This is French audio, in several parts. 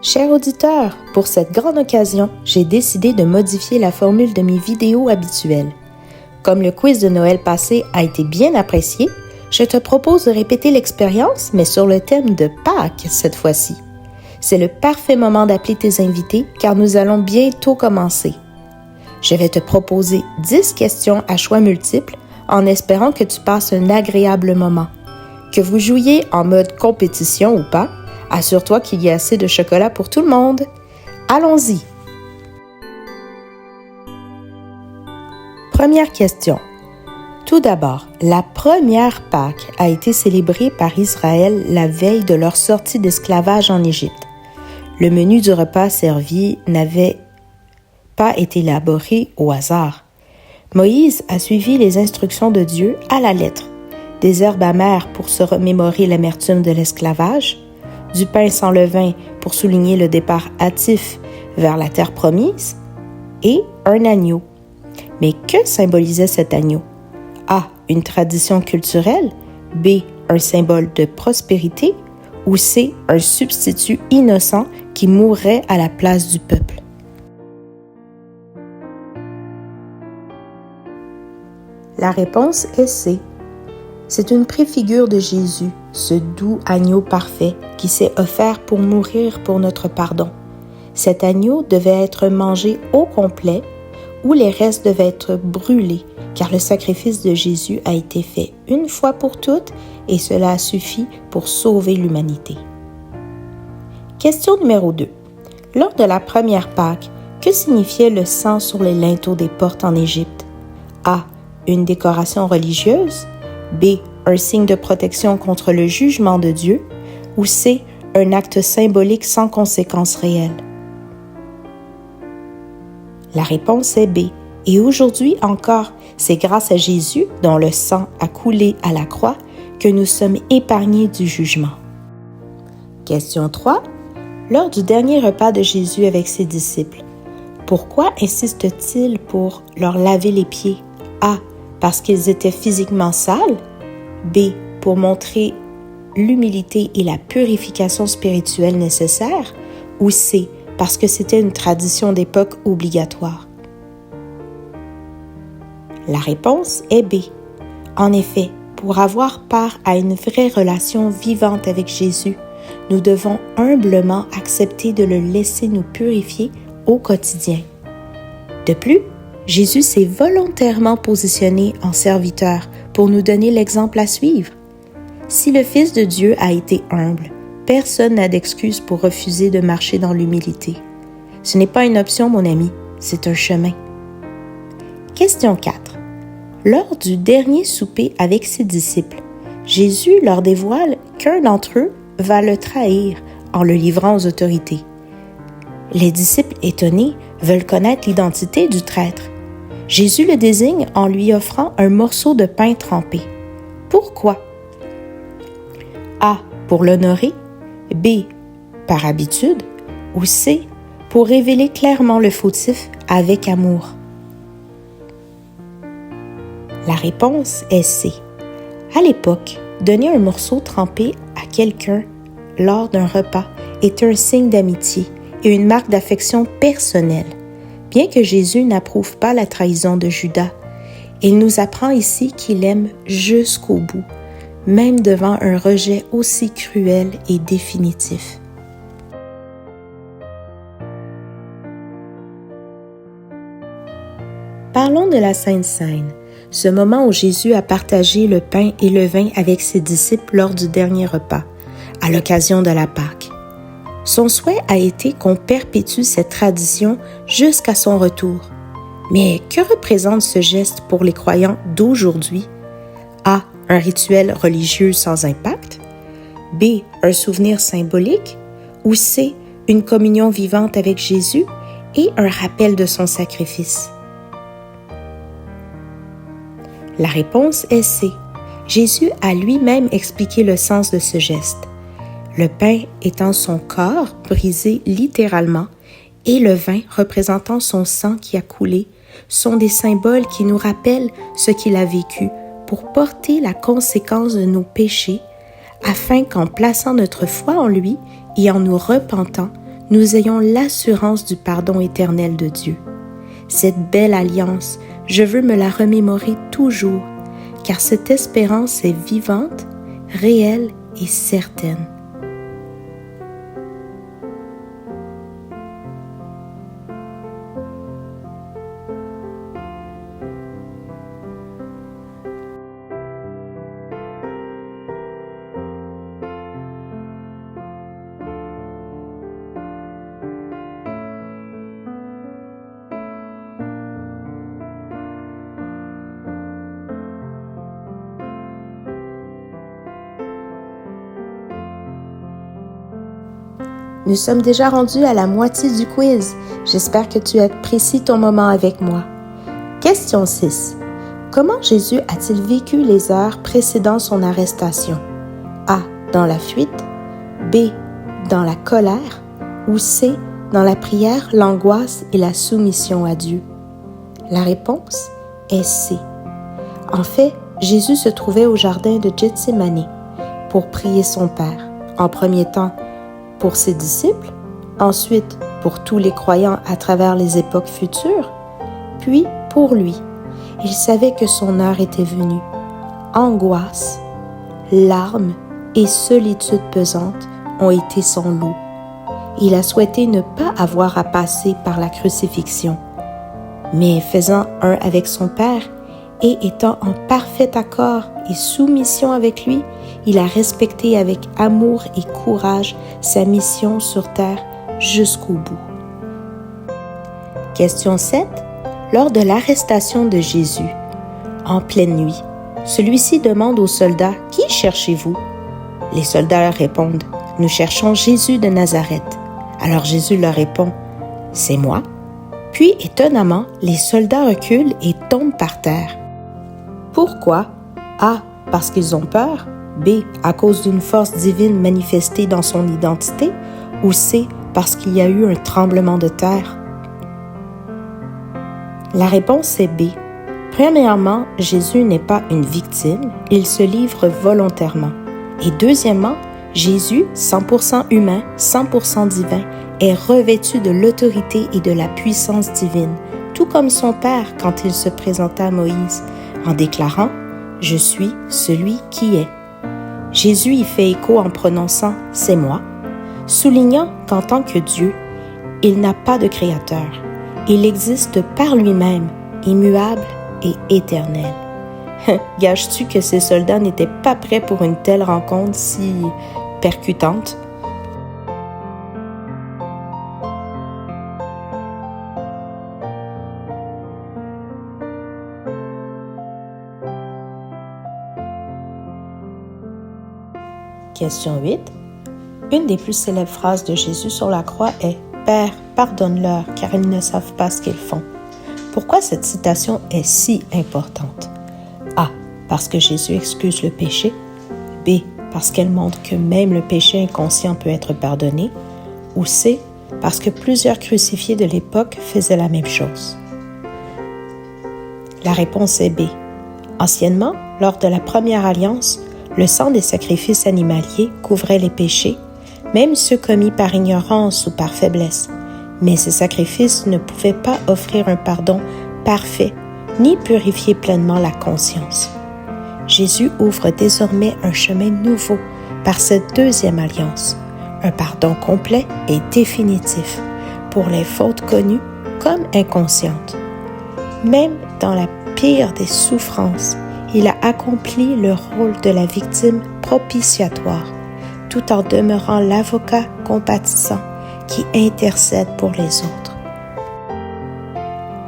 Chers auditeurs, pour cette grande occasion, j'ai décidé de modifier la formule de mes vidéos habituelles. Comme le quiz de Noël passé a été bien apprécié, je te propose de répéter l'expérience, mais sur le thème de Pâques cette fois-ci. C'est le parfait moment d'appeler tes invités car nous allons bientôt commencer. Je vais te proposer 10 questions à choix multiples en espérant que tu passes un agréable moment. Que vous jouiez en mode compétition ou pas, assure-toi qu'il y a assez de chocolat pour tout le monde. Allons-y! Première question. Tout d'abord, la première Pâques a été célébrée par Israël la veille de leur sortie d'esclavage en Égypte. Le menu du repas servi n'avait pas été élaboré au hasard. Moïse a suivi les instructions de Dieu à la lettre. Des herbes amères pour se remémorer l'amertume de l'esclavage, du pain sans levain pour souligner le départ hâtif vers la terre promise, et un agneau. Mais que symbolisait cet agneau? A. Une tradition culturelle, B. Un symbole de prospérité, ou C. Un substitut innocent qui mourrait à la place du peuple. La réponse est C. C'est une préfigure de Jésus, ce doux agneau parfait qui s'est offert pour mourir pour notre pardon. Cet agneau devait être mangé au complet ou les restes devaient être brûlés, car le sacrifice de Jésus a été fait une fois pour toutes et cela a suffi pour sauver l'humanité. Question numéro 2. Lors de la première Pâques, que signifiait le sang sur les linteaux des portes en Égypte? A. Une décoration religieuse, B. Un signe de protection contre le jugement de Dieu, ou C. Un acte symbolique sans conséquences réelles. La réponse est B. Et aujourd'hui encore, c'est grâce à Jésus, dont le sang a coulé à la croix, que nous sommes épargnés du jugement. Question 3. Lors du dernier repas de Jésus avec ses disciples, pourquoi insiste-t-il pour leur laver les pieds? A. Parce qu'ils étaient physiquement sales, B. Pour montrer l'humilité et la purification spirituelle nécessaires, ou C. Parce que c'était une tradition d'époque obligatoire. La réponse est B. En effet, pour avoir part à une vraie relation vivante avec Jésus, nous devons humblement accepter de le laisser nous purifier au quotidien. De plus, Jésus s'est volontairement positionné en serviteur pour nous donner l'exemple à suivre. Si le Fils de Dieu a été humble, personne n'a d'excuse pour refuser de marcher dans l'humilité. Ce n'est pas une option, mon ami, c'est un chemin. Question 4. Lors du dernier souper avec ses disciples, Jésus leur dévoile qu'un d'entre eux va le trahir en le livrant aux autorités. Les disciples étonnés veulent connaître l'identité du traître. Jésus le désigne en lui offrant un morceau de pain trempé. Pourquoi? A. Pour l'honorer, B. Par habitude, ou C. Pour révéler clairement le fautif avec amour. La réponse est C. À l'époque, donner un morceau trempé à quelqu'un lors d'un repas est un signe d'amitié et une marque d'affection personnelle. Bien que Jésus n'approuve pas la trahison de Judas, il nous apprend ici qu'il aime jusqu'au bout, même devant un rejet aussi cruel et définitif. Parlons de la Sainte Seine, ce moment où Jésus a partagé le pain et le vin avec ses disciples lors du dernier repas, à l'occasion de la Pâque. Son souhait a été qu'on perpétue cette tradition jusqu'à son retour. Mais que représente ce geste pour les croyants d'aujourd'hui? A. Un rituel religieux sans impact? B. Un souvenir symbolique? Ou C. Une communion vivante avec Jésus et un rappel de son sacrifice? La réponse est C. Jésus a lui-même expliqué le sens de ce geste. Le pain étant son corps brisé littéralement et le vin représentant son sang qui a coulé sont des symboles qui nous rappellent ce qu'il a vécu pour porter la conséquence de nos péchés afin qu'en plaçant notre foi en lui et en nous repentant, nous ayons l'assurance du pardon éternel de Dieu. Cette belle alliance, je veux me la remémorer toujours, car cette espérance est vivante, réelle et certaine. Nous sommes déjà rendus à la moitié du quiz. J'espère que tu apprécies ton moment avec moi. Question 6. Comment Jésus a-t-il vécu les heures précédant son arrestation? A. Dans la fuite. B. Dans la colère. Ou C. Dans la prière, l'angoisse et la soumission à Dieu? La réponse est C. En fait, Jésus se trouvait au jardin de Gethsémani pour prier son Père. En premier temps, pour ses disciples, ensuite pour tous les croyants à travers les époques futures, puis pour lui. Il savait que son heure était venue. Angoisse, larmes et solitude pesante ont été son lot. Il a souhaité ne pas avoir à passer par la crucifixion. Mais faisant un avec son Père et étant en parfait accord et soumission avec lui, il a respecté avec amour et courage sa mission sur terre jusqu'au bout. Question 7. Lors de l'arrestation de Jésus, en pleine nuit, celui-ci demande aux soldats « Qui cherchez-vous » Les soldats répondent « Nous cherchons Jésus de Nazareth. » Alors Jésus leur répond « C'est moi. » Puis, étonnamment, les soldats reculent et tombent par terre. Pourquoi? A. Parce qu'ils ont peur. B. À cause d'une force divine manifestée dans son identité. Ou C. Parce qu'il y a eu un tremblement de terre. La réponse est B. Premièrement, Jésus n'est pas une victime, il se livre volontairement. Et deuxièmement, Jésus, 100% humain, 100% divin, est revêtu de l'autorité et de la puissance divine, tout comme son Père quand il se présenta à Moïse, en déclarant « Je suis celui qui est ». Jésus y fait écho en prononçant « C'est moi », soulignant qu'en tant que Dieu, il n'a pas de créateur. Il existe par lui-même, immuable et éternel. Gages-tu que ces soldats n'étaient pas prêts pour une telle rencontre si percutante? Question 8. Une des plus célèbres phrases de Jésus sur la croix est « Père, pardonne-leur, car ils ne savent pas ce qu'ils font. » Pourquoi cette citation est si importante? A. Parce que Jésus excuse le péché. B. Parce qu'elle montre que même le péché inconscient peut être pardonné. Ou C. Parce que plusieurs crucifiés de l'époque faisaient la même chose. La réponse est B. Anciennement, lors de la première alliance, le sang des sacrifices animaliers couvrait les péchés, même ceux commis par ignorance ou par faiblesse. Mais ces sacrifices ne pouvaient pas offrir un pardon parfait, ni purifier pleinement la conscience. Jésus ouvre désormais un chemin nouveau par cette deuxième alliance, un pardon complet et définitif pour les fautes connues comme inconscientes. Même dans la pire des souffrances, il a accompli le rôle de la victime propitiatoire, tout en demeurant l'avocat compatissant qui intercède pour les autres.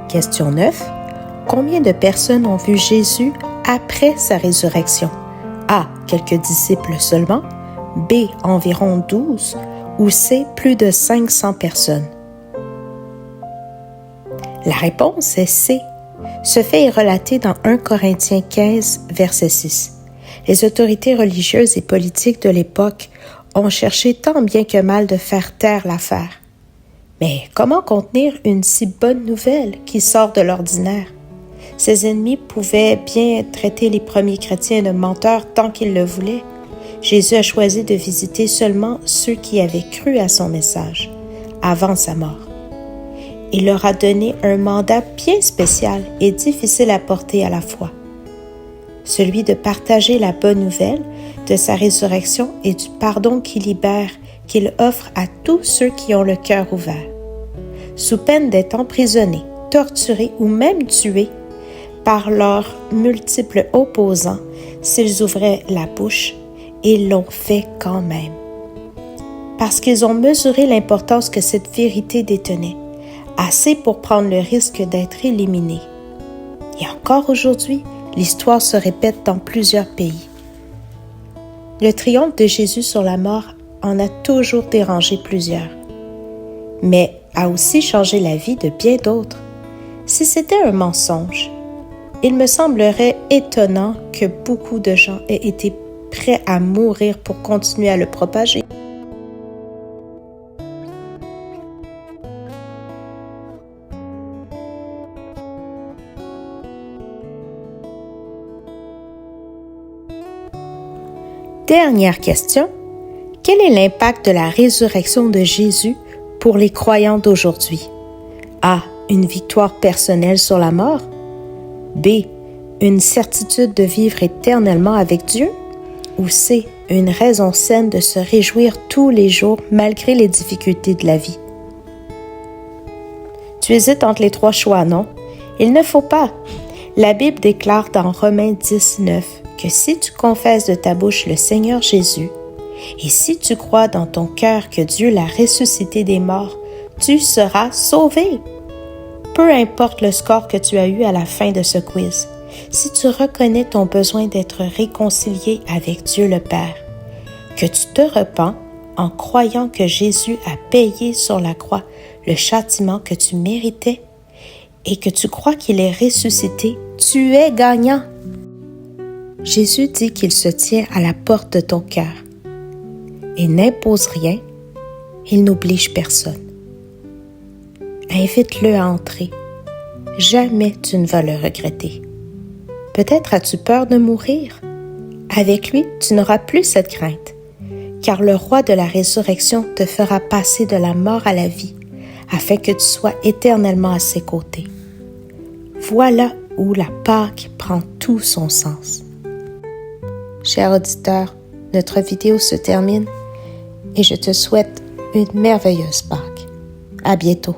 Question 9. Combien de personnes ont vu Jésus après sa résurrection? A. Quelques disciples seulement. B. Environ 12. Ou C. Plus de 500 personnes. La réponse est C. Ce fait est relaté dans 1 Corinthiens 15, verset 6. Les autorités religieuses et politiques de l'époque ont cherché tant bien que mal de faire taire l'affaire. Mais comment contenir une si bonne nouvelle qui sort de l'ordinaire? Ses ennemis pouvaient bien traiter les premiers chrétiens de menteurs tant qu'ils le voulaient. Jésus a choisi de visiter seulement ceux qui avaient cru à son message. avant sa mort. Il leur a donné un mandat bien spécial et difficile à porter à la fois, celui de partager la bonne nouvelle de sa résurrection et du pardon qu'il libère, qu'il offre à tous ceux qui ont le cœur ouvert, sous peine d'être emprisonnés, torturés ou même tués par leurs multiples opposants s'ils ouvraient la bouche, ils l'ont fait quand même. Parce qu'ils ont mesuré l'importance que cette vérité détenait, assez pour prendre le risque d'être éliminés. Et encore aujourd'hui, l'histoire se répète dans plusieurs pays. Le triomphe de Jésus sur la mort en a toujours dérangé plusieurs, mais a aussi changé la vie de bien d'autres. Si c'était un mensonge, il me semblerait étonnant que beaucoup de gens aient été prêts à mourir pour continuer à le propager. Dernière question. Quel est l'impact de la résurrection de Jésus pour les croyants d'aujourd'hui? A. Une victoire personnelle sur la mort. B. Une certitude de vivre éternellement avec Dieu. Ou C. Une raison saine de se réjouir tous les jours malgré les difficultés de la vie. Tu hésites entre les trois choix, non? Il ne faut pas. La Bible déclare dans Romains 10:9 que si tu confesses de ta bouche le Seigneur Jésus, et si tu crois dans ton cœur que Dieu l'a ressuscité des morts, tu seras sauvé. Peu importe le score que tu as eu à la fin de ce quiz, si tu reconnais ton besoin d'être réconcilié avec Dieu le Père, que tu te repens en croyant que Jésus a payé sur la croix le châtiment que tu méritais et que tu crois qu'il est ressuscité, tu es gagnant. Jésus dit qu'il se tient à la porte de ton cœur et n'impose rien, il n'oblige personne. Invite-le à entrer. Jamais tu ne vas le regretter. Peut-être as-tu peur de mourir? Avec lui, tu n'auras plus cette crainte, car le roi de la résurrection te fera passer de la mort à la vie, afin que tu sois éternellement à ses côtés. Voilà où la Pâque prend tout son sens. Cher auditeur, notre vidéo se termine et je te souhaite une merveilleuse Pâque. À bientôt.